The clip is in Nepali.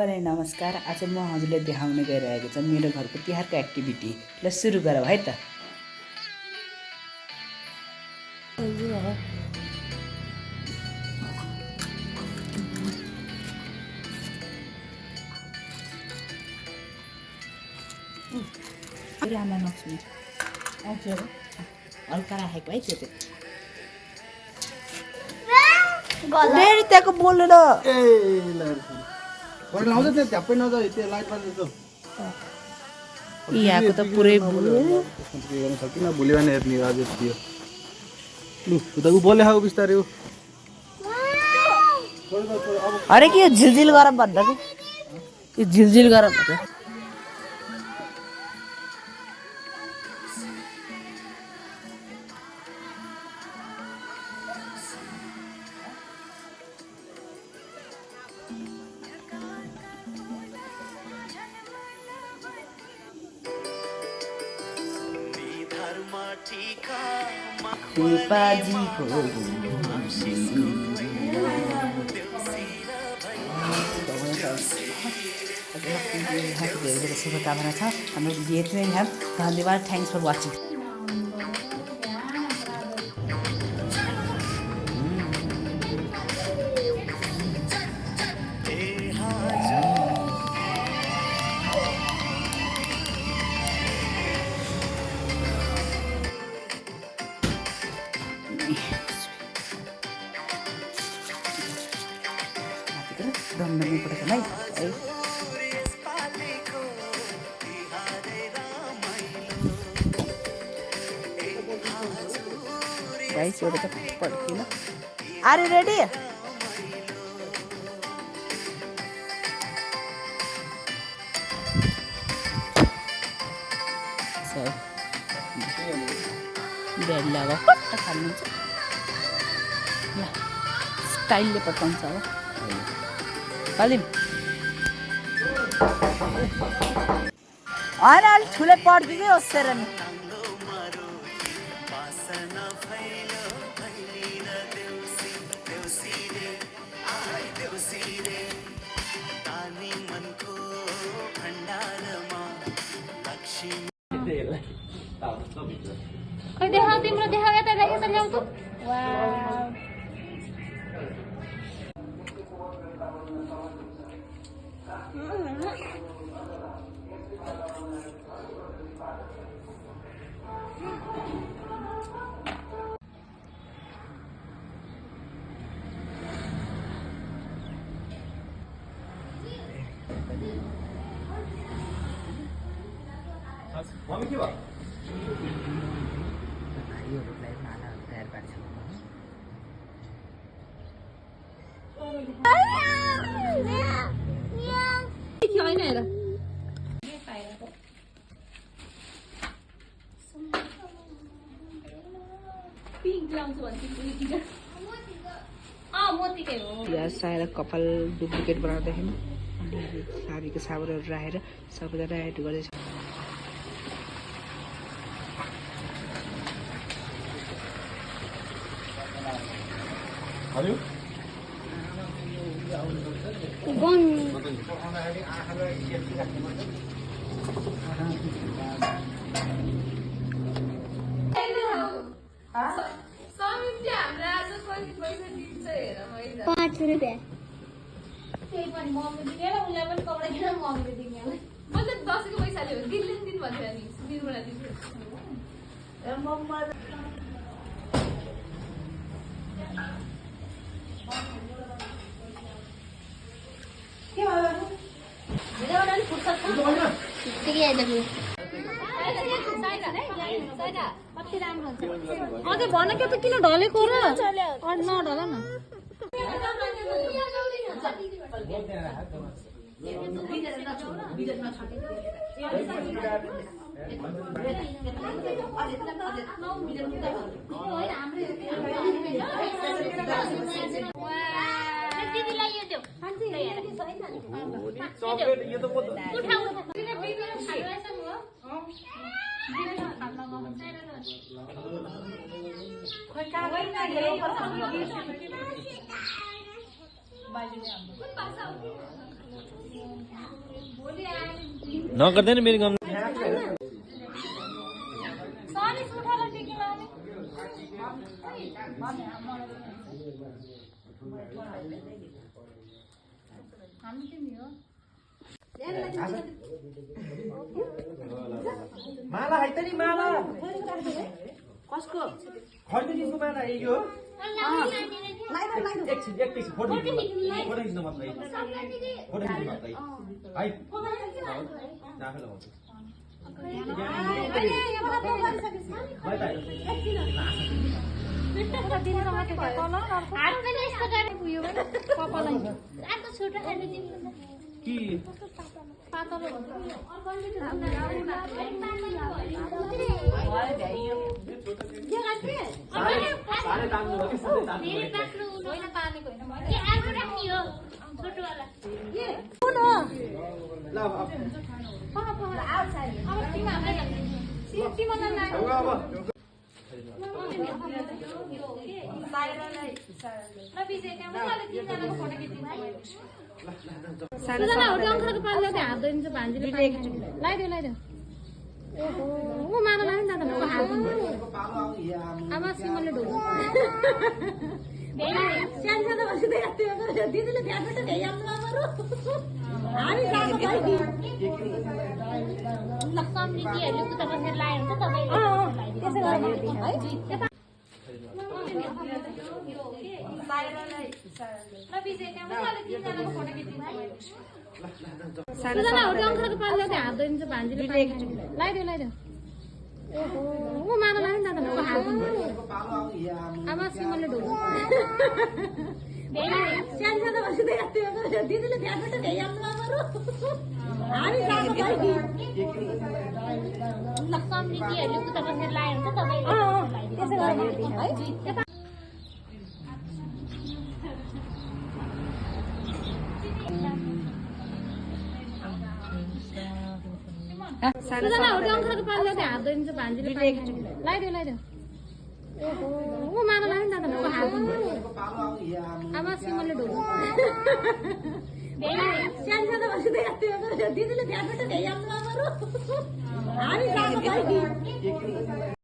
सबैलाई नमस्कार। आज म हजुरलाई देखाउन गइरहेको छ मेरो घरको तिहारको एक्टिभिटी। ल सुरु गरौँ है त। आमा नक्सुन हल्का राखेको है त्यो डेरी त्यहाँको बोलेर यहाँको त पुरै अरे के झिलझिल गरम भन्छ कि झिलझिल गरम भन्छ। पाजीको शुभकामना छ। हाम्रो भिडियो यति नै छ। धन्यवाद। Thanks for watching. दमदमी पड़ेगा नहीं गाइस ये तो पड़ती ना। Are you ready? So bell लगा पट्ट खानु छ ल स्टाइलले पकाउँछ अब कलिम होइन अलिक ठुलै पड्दिँदै होस् र नि। देखा तिम्रो देखा यता ल्याउ त। वाउ मम्मी के भयो? भाइहरूलाई माला तयार पार्छ। प्याज साएर कपाल डुप्लिकेट बनाउँदाखेरि साबीको साबुनहरू राखेर सबैजना एड गर्दैछ। हजुर ₹5 त्यही पनि मम्मी दिने र उसलाई पनि कपडा किन मम्मीले दिने होला। मैले दसैँको पैसाले हो दिनले दिन भन्थ्यो नि दिनबाट दिन्छु के भयो मेरो अलिक फुर्सद छ ठिकै आइदियो कति राम्रो हुन्छ अझै भन के त किन ढलेको र नढल न दिदीलाई यो देऊ चकलेट यो त उठाउ दिने भिडियो खाइरहेछ म खोइ का होइन यो कसम बाजिने हाम्रो कुन भाषा हो नगर्दैन मेरो काम सानी सुठाला टिकी लाउने हामी तिमी हो माला है त नि माला कसको खर्किदिनु माला यो एकछिन फोटो खिच्नु मात्रै फोटो खिच्नु मात्रै है आफै लगाउँछु कि लगाइदेऊ ओहो माला लाग्यो नि दादा हात अब सिमलले ढोल्यो सानो सानो बसिदिएको दिदीले भ्याट भ्याइहाल्नु हामी जानु भाइ सम्झिनीहरूले उता बसेर लायो हुन्छ तपाईँले त्यसो गर्नु है लगाइदेऊ ओहो माला लाग्यो नि दादा हात अब सिमलले ढोल्यो सानो सानो बसिदिएको दिदीले भ्याट भ्याइहाल्नु हामी जानु भाइ सम्झिनीहरूले उता बसेर लायो हुन्छ तपाईँले त्यसो गर्नु है लगाइदेऊ ओहो माला लाग्यो नि दादा हात अब सिमलले ढोल्यो सानो सानो बसिदिएको दिदीले भ्याट भ्याइहाल्नु हामी जानु भाइ